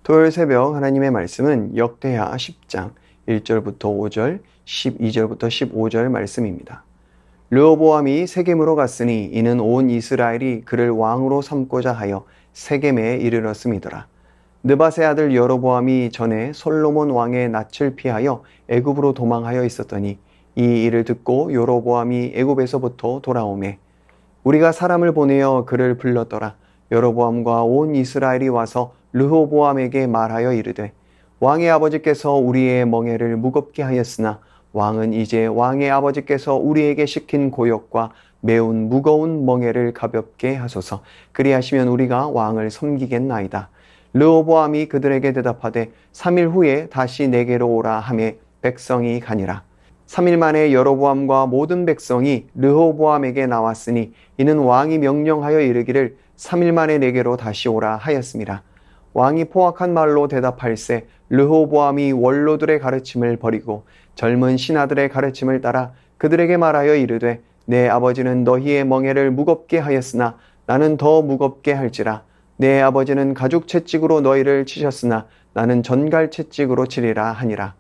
토요일 새벽 하나님의 말씀은 역대하 10장 1절부터 5절, 12절부터 15절 말씀입니다. 르호보암이 세겜으로 갔으니 이는 온 이스라엘이 그를 왕으로 삼고자 하여 세겜에 이르렀음이더라. 느밧의 아들 여로보암이 전에 솔로몬 왕의 낯을 피하여 애굽으로 도망하여 있었더니 이 일을 듣고 여로보암이 애굽에서부터 돌아오매 우리가 사람을 보내어 그를 불렀더라. 여로보암과 온 이스라엘이 와서 르호보암에게 말하여 이르되 왕의 아버지께서 우리의 멍에를 무겁게 하였으나 왕은 이제 왕의 아버지께서 우리에게 시킨 고역과 매운 무거운 멍에를 가볍게 하소서. 그리하시면 우리가 왕을 섬기겠나이다. 르호보암이 그들에게 대답하되 3일 후에 다시 내게로 오라 하매 백성이 가니라. 3일 만에 여로보암과 모든 백성이 르호보암에게 나왔으니 이는 왕이 명령하여 이르기를 3일 만에 내게로 다시 오라 하였습니다. 왕이 포악한 말로 대답할세 르호보암이 원로들의 가르침을 버리고 젊은 신하들의 가르침을 따라 그들에게 말하여 이르되 내 아버지는 너희의 멍에를 무겁게 하였으나 나는 더 무겁게 할지라. 내 아버지는 가죽 채찍으로 너희를 치셨으나 나는 전갈 채찍으로 치리라 하니라.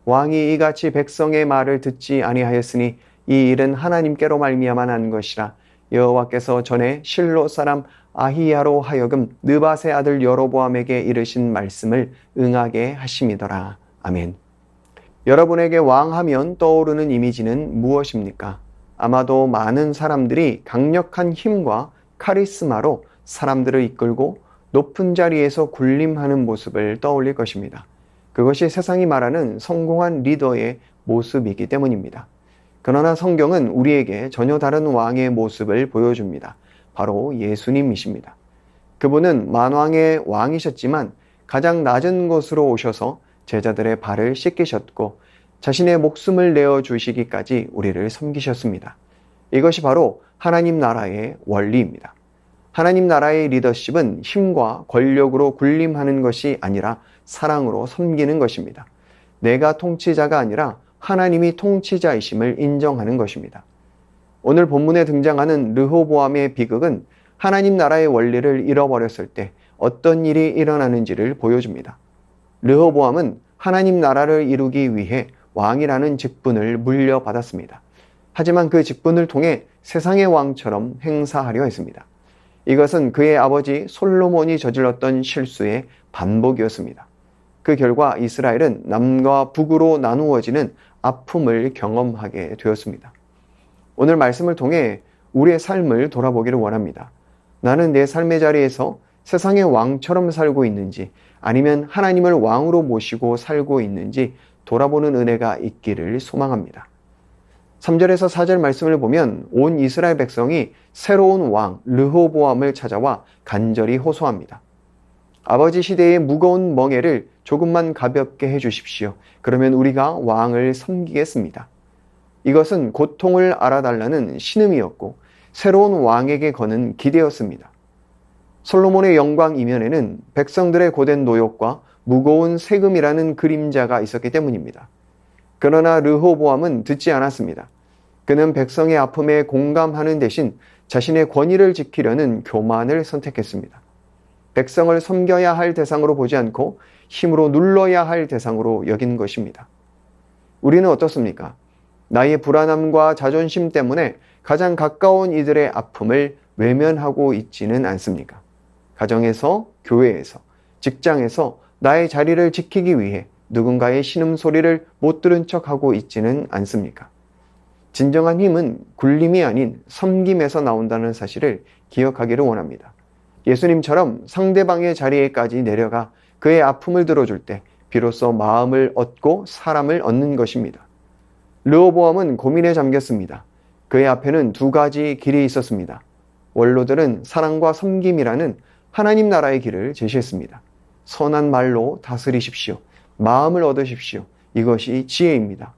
왕이 이같이 백성의 말을 듣지 아니하였으니 이 일은 하나님께로 말미암아 난 것이라. 여호와께서 전에 실로 사람 아히야로 하여금 느밧의 아들 여로보암에게 이르신 말씀을 응하게 하심이더라. 아멘. 여러분에게 왕하면 떠오르는 이미지는 무엇입니까? 아마도 많은 사람들이 강력한 힘과 카리스마로 사람들을 이끌고 높은 자리에서 군림하는 모습을 떠올릴 것입니다. 그것이 세상이 말하는 성공한 리더의 모습이기 때문입니다. 그러나 성경은 우리에게 전혀 다른 왕의 모습을 보여줍니다. 바로 예수님이십니다. 그분은 만왕의 왕이셨지만 가장 낮은 곳으로 오셔서 제자들의 발을 씻기셨고 자신의 목숨을 내어주시기까지 우리를 섬기셨습니다. 이것이 바로 하나님 나라의 원리입니다. 하나님 나라의 리더십은 힘과 권력으로 군림하는 것이 아니라 사랑으로 섬기는 것입니다. 내가 통치자가 아니라 하나님이 통치자이심을 인정하는 것입니다. 오늘 본문에 등장하는 르호보암의 비극은 하나님 나라의 원리를 잃어버렸을 때 어떤 일이 일어나는지를 보여줍니다. 르호보암은 하나님 나라를 이루기 위해 왕이라는 직분을 물려받았습니다. 하지만 그 직분을 통해 세상의 왕처럼 행사하려 했습니다. 이것은 그의 아버지 솔로몬이 저질렀던 실수의 반복이었습니다. 그 결과 이스라엘은 남과 북으로 나누어지는 아픔을 경험하게 되었습니다. 오늘 말씀을 통해 우리의 삶을 돌아보기를 원합니다. 나는 내 삶의 자리에서 세상의 왕처럼 살고 있는지 아니면 하나님을 왕으로 모시고 살고 있는지 돌아보는 은혜가 있기를 소망합니다. 3절에서 4절 말씀을 보면 온 이스라엘 백성이 새로운 왕 르호보암을 찾아와 간절히 호소합니다. 아버지 시대의 무거운 멍에를 조금만 가볍게 해주십시오. 그러면 우리가 왕을 섬기겠습니다. 이것은 고통을 알아달라는 신음이었고 새로운 왕에게 거는 기대였습니다. 솔로몬의 영광 이면에는 백성들의 고된 노역과 무거운 세금이라는 그림자가 있었기 때문입니다. 그러나 르호보암은 듣지 않았습니다. 그는 백성의 아픔에 공감하는 대신 자신의 권위를 지키려는 교만을 선택했습니다. 백성을 섬겨야 할 대상으로 보지 않고 힘으로 눌러야 할 대상으로 여긴 것입니다. 우리는 어떻습니까? 나의 불안함과 자존심 때문에 가장 가까운 이들의 아픔을 외면하고 있지는 않습니까? 가정에서, 교회에서, 직장에서 나의 자리를 지키기 위해 누군가의 신음소리를 못 들은 척하고 있지는 않습니까? 진정한 힘은 굴림이 아닌 섬김에서 나온다는 사실을 기억하기를 원합니다. 예수님처럼 상대방의 자리에까지 내려가 그의 아픔을 들어줄 때 비로소 마음을 얻고 사람을 얻는 것입니다. 르호보암은 고민에 잠겼습니다. 그의 앞에는 두 가지 길이 있었습니다. 원로들은 사랑과 섬김이라는 하나님 나라의 길을 제시했습니다. 선한 말로 다스리십시오. 마음을 얻으십시오. 이것이 지혜입니다.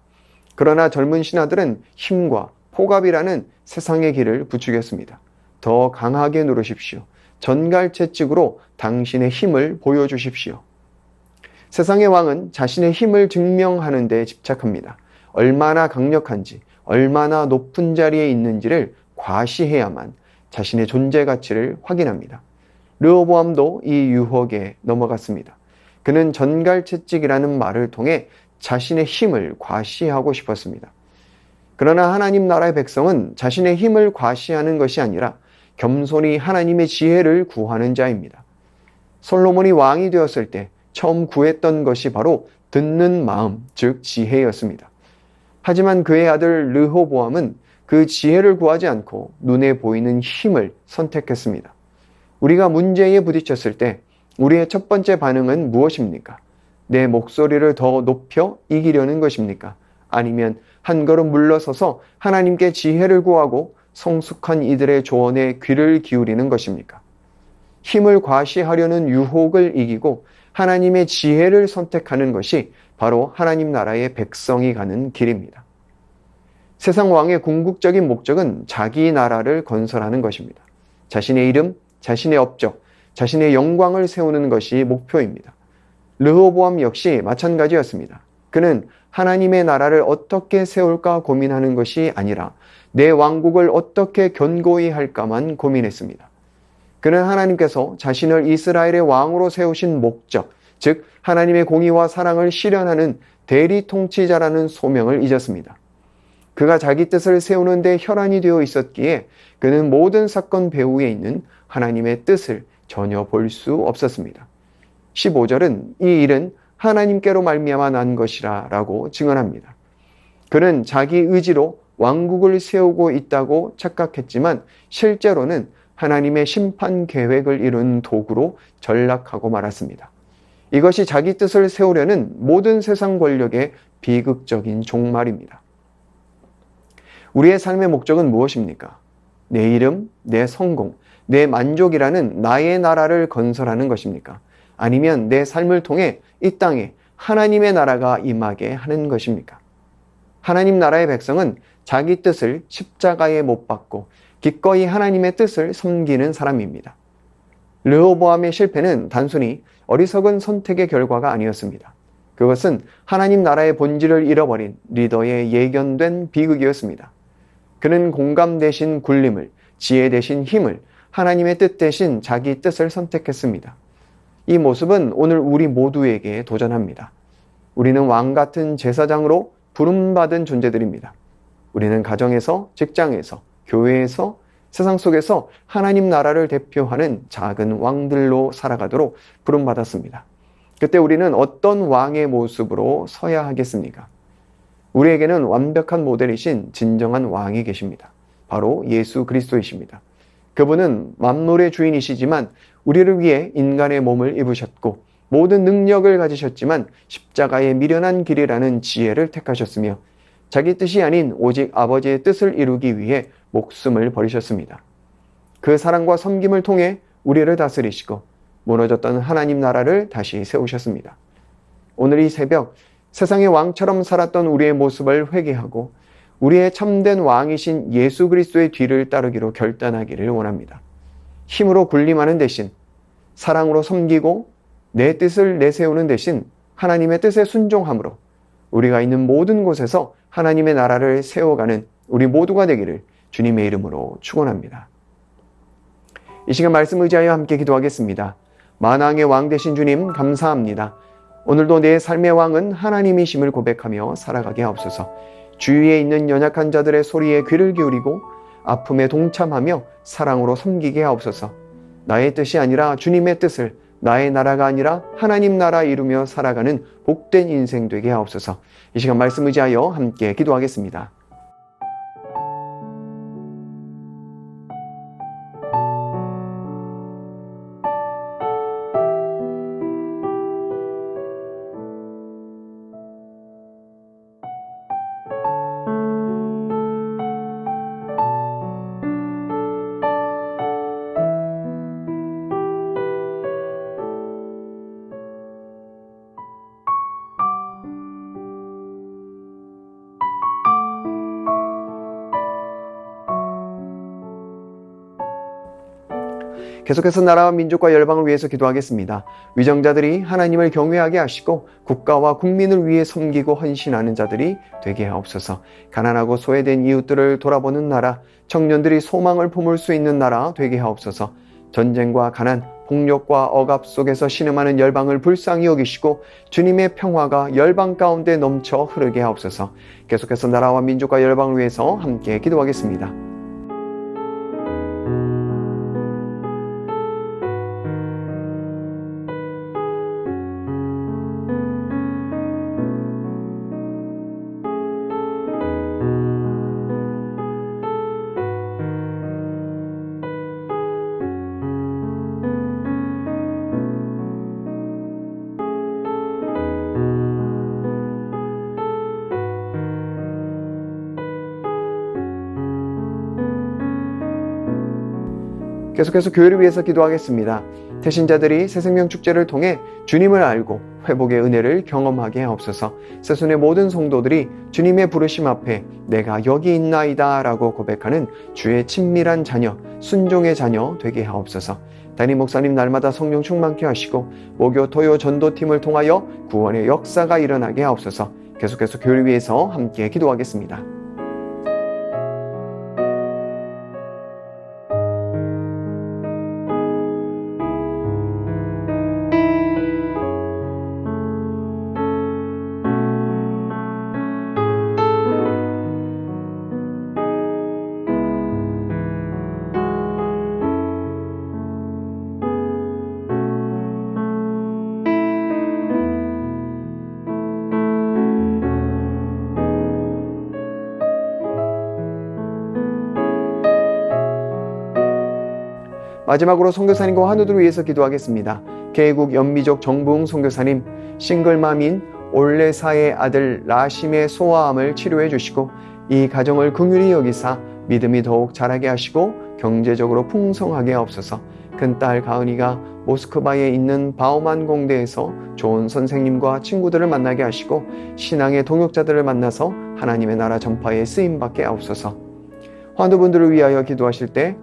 그러나 젊은 신하들은 힘과 포갑이라는 세상의 길을 부추겼습니다. 더 강하게 누르십시오. 전갈채찍으로 당신의 힘을 보여주십시오. 세상의 왕은 자신의 힘을 증명하는 데 집착합니다. 얼마나 강력한지, 얼마나 높은 자리에 있는지를 과시해야만 자신의 존재 가치를 확인합니다. 르호보암도 이 유혹에 넘어갔습니다. 그는 전갈채찍이라는 말을 통해 자신의 힘을 과시하고 싶었습니다. 그러나 하나님 나라의 백성은 자신의 힘을 과시하는 것이 아니라 겸손히 하나님의 지혜를 구하는 자입니다. 솔로몬이 왕이 되었을 때 처음 구했던 것이 바로 듣는 마음, 즉 지혜였습니다. 하지만 그의 아들 르호보암은 그 지혜를 구하지 않고 눈에 보이는 힘을 선택했습니다. 우리가 문제에 부딪혔을 때 우리의 첫 번째 반응은 무엇입니까? 내 목소리를 더 높여 이기려는 것입니까? 아니면 한 걸음 물러서서 하나님께 지혜를 구하고 성숙한 이들의 조언에 귀를 기울이는 것입니까? 힘을 과시하려는 유혹을 이기고 하나님의 지혜를 선택하는 것이 바로 하나님 나라의 백성이 가는 길입니다. 세상 왕의 궁극적인 목적은 자기 나라를 건설하는 것입니다. 자신의 이름, 자신의 업적, 자신의 영광을 세우는 것이 목표입니다. 르호보암 역시 마찬가지였습니다. 그는 하나님의 나라를 어떻게 세울까 고민하는 것이 아니라 내 왕국을 어떻게 견고히 할까만 고민했습니다. 그는 하나님께서 자신을 이스라엘의 왕으로 세우신 목적, 즉 하나님의 공의와 사랑을 실현하는 대리 통치자라는 소명을 잊었습니다. 그가 자기 뜻을 세우는 데 혈안이 되어 있었기에 그는 모든 사건 배후에 있는 하나님의 뜻을 전혀 볼 수 없었습니다. 15절은 이 일은 하나님께로 말미암아 난 것이라 라고 증언합니다. 그는 자기 의지로 왕국을 세우고 있다고 착각했지만 실제로는 하나님의 심판 계획을 이룬 도구로 전락하고 말았습니다. 이것이 자기 뜻을 세우려는 모든 세상 권력의 비극적인 종말입니다. 우리의 삶의 목적은 무엇입니까? 내 이름, 내 성공, 내 만족이라는 나의 나라를 건설하는 것입니까? 아니면 내 삶을 통해 이 땅에 하나님의 나라가 임하게 하는 것입니까? 하나님 나라의 백성은 자기 뜻을 십자가에 못 박고 기꺼이 하나님의 뜻을 섬기는 사람입니다. 르호보암의 실패는 단순히 어리석은 선택의 결과가 아니었습니다. 그것은 하나님 나라의 본질을 잃어버린 리더의 예견된 비극이었습니다. 그는 공감 대신 굴림을, 지혜 대신 힘을, 하나님의 뜻 대신 자기 뜻을 선택했습니다. 이 모습은 오늘 우리 모두에게 도전합니다. 우리는 왕 같은 제사장으로 부름받은 존재들입니다. 우리는 가정에서, 직장에서, 교회에서, 세상 속에서 하나님 나라를 대표하는 작은 왕들로 살아가도록 부름받았습니다. 그때 우리는 어떤 왕의 모습으로 서야 하겠습니까? 우리에게는 완벽한 모델이신 진정한 왕이 계십니다. 바로 예수 그리스도이십니다. 그분은 만물의 주인이시지만 우리를 위해 인간의 몸을 입으셨고 모든 능력을 가지셨지만 십자가의 미련한 길이라는 지혜를 택하셨으며 자기 뜻이 아닌 오직 아버지의 뜻을 이루기 위해 목숨을 버리셨습니다. 그 사랑과 섬김을 통해 우리를 다스리시고 무너졌던 하나님 나라를 다시 세우셨습니다. 오늘 이 새벽 세상의 왕처럼 살았던 우리의 모습을 회개하고 우리의 참된 왕이신 예수 그리스도의 뒤를 따르기로 결단하기를 원합니다. 힘으로 군림하는 대신 사랑으로 섬기고 내 뜻을 내세우는 대신 하나님의 뜻에 순종함으로 우리가 있는 모든 곳에서 하나님의 나라를 세워가는 우리 모두가 되기를 주님의 이름으로 축원합니다. 이 시간 말씀 의지하여 함께 기도하겠습니다. 만왕의 왕 되신 주님 감사합니다. 오늘도 내 삶의 왕은 하나님이심을 고백하며 살아가게 하옵소서. 주위에 있는 연약한 자들의 소리에 귀를 기울이고 아픔에 동참하며 사랑으로 섬기게 하옵소서. 나의 뜻이 아니라 주님의 뜻을, 나의 나라가 아니라 하나님 나라 이루며 살아가는 복된 인생 되게 하옵소서. 이 시간 말씀 의지하여 함께 기도하겠습니다. 계속해서 나라와 민족과 열방을 위해서 기도하겠습니다. 위정자들이 하나님을 경외하게 하시고 국가와 국민을 위해 섬기고 헌신하는 자들이 되게 하옵소서. 가난하고 소외된 이웃들을 돌아보는 나라, 청년들이 소망을 품을 수 있는 나라 되게 하옵소서. 전쟁과 가난, 폭력과 억압 속에서 신음하는 열방을 불쌍히 여기시고 주님의 평화가 열방 가운데 넘쳐 흐르게 하옵소서. 계속해서 나라와 민족과 열방을 위해서 함께 기도하겠습니다. 계속해서 교회를 위해서 기도하겠습니다. 태신자들이 새생명 축제를 통해 주님을 알고 회복의 은혜를 경험하게 하옵소서. 새순의 모든 성도들이 주님의 부르심 앞에 내가 여기 있나이다 라고 고백하는 주의 친밀한 자녀, 순종의 자녀 되게 하옵소서. 담임 목사님 날마다 성령 충만케 하시고 모교 토요 전도팀을 통하여 구원의 역사가 일어나게 하옵소서. 계속해서 교회를 위해서 함께 기도하겠습니다. 마지막으로 선교사님과 환우들을 위해서 기도하겠습니다. 개국 연미족 정부흥 선교사님, 싱글맘인 올레사의 아들 라심의 소아암을 치료해 주시고 이 가정을 긍휼히 여기사 믿음이 더욱 자라게 하시고 경제적으로 풍성하게 하옵소서. 큰딸 가은이가 모스크바에 있는 바우만 공대에서 좋은 선생님과 친구들을 만나게 하시고 신앙의 동역자들을 만나서 하나님의 나라 전파에 쓰임받게 하옵소서. 환우분들을 위하여 기도하실 때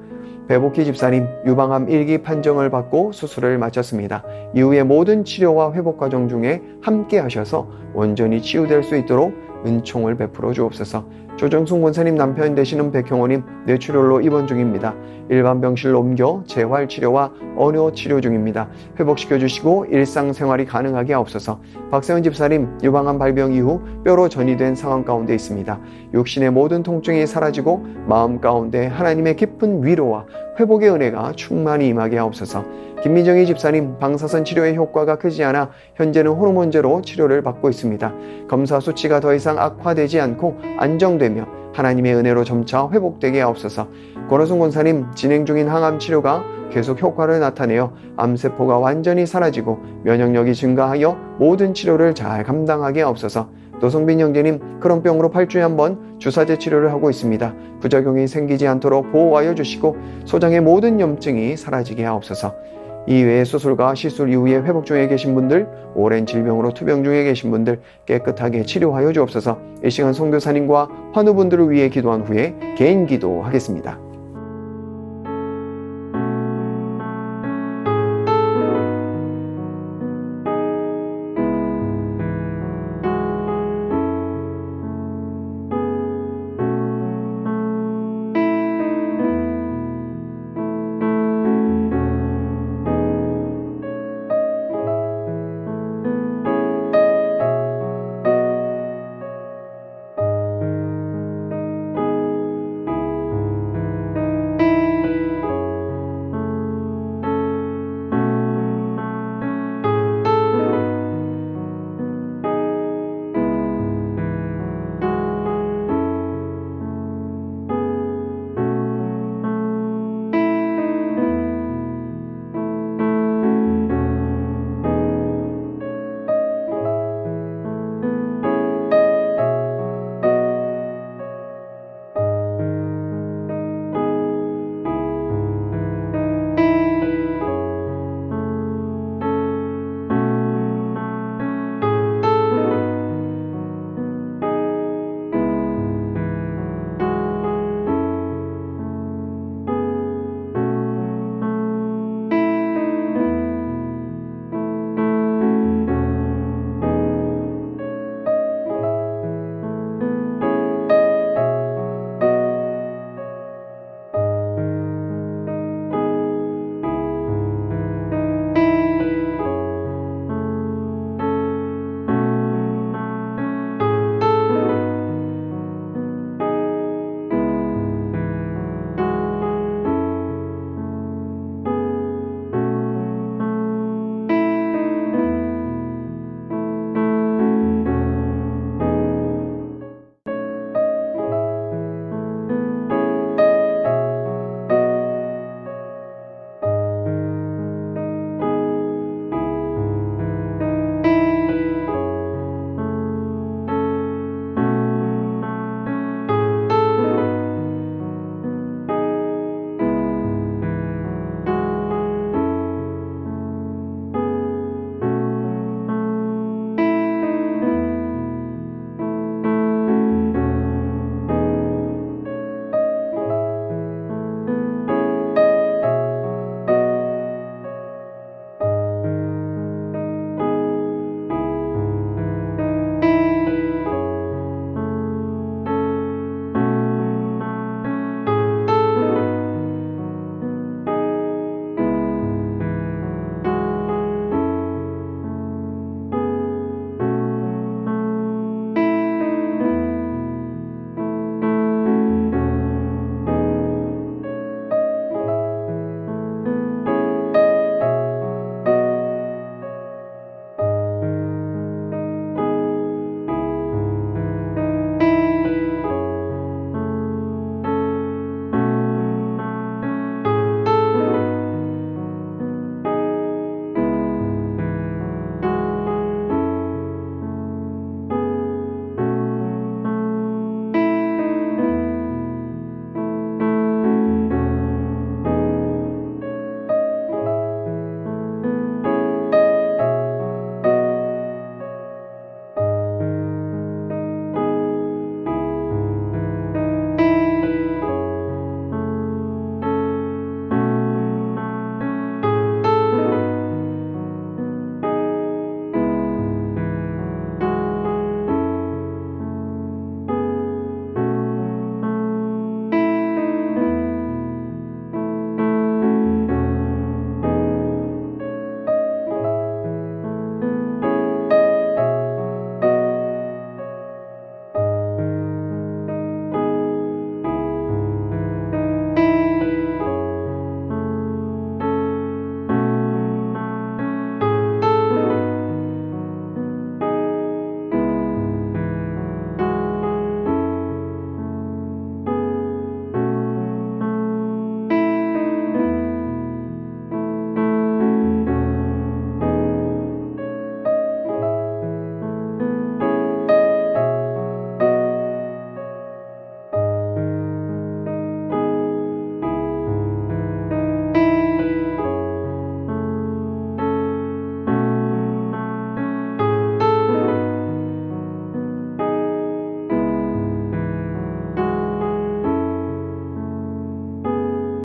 배복희 집사님 유방암 1기 판정을 받고 수술을 마쳤습니다. 이후의 모든 치료와 회복 과정 중에 함께 하셔서 온전히 치유될 수 있도록 은총을 베풀어 주옵소서. 조정숙 권사님 남편 되시는 백형호님 뇌출혈로 입원 중입니다. 일반 병실로 옮겨 재활치료와 언효치료 중입니다. 회복시켜 주시고 일상생활이 가능하게 하옵소서. 박세훈 집사님 유방암 발병 이후 뼈로 전이된 상황 가운데 있습니다. 육신의 모든 통증이 사라지고 마음 가운데 하나님의 깊은 위로와 회복의 은혜가 충만히 임하게 하옵소서. 김민정희 집사님 방사선 치료의 효과가 크지 않아 현재는 호르몬제로 치료를 받고 있습니다. 검사 수치가 더 이상 악화되지 않고 안정되며 하나님의 은혜로 점차 회복되게 하옵소서. 권호순 권사님 진행 중인 항암 치료가 계속 효과를 나타내어 암세포가 완전히 사라지고 면역력이 증가하여 모든 치료를 잘 감당하게 하옵소서. 노성빈 형제님 크론병으로 8주에 한 번 주사제 치료를 하고 있습니다. 부작용이 생기지 않도록 보호하여 주시고 소장의 모든 염증이 사라지게 하옵소서. 이외에 수술과 시술 이후에 회복 중에 계신 분들, 오랜 질병으로 투병 중에 계신 분들 깨끗하게 치료하여 주옵소서. 이 시간 선교사님과 환우분들을 위해 기도한 후에 개인 기도하겠습니다.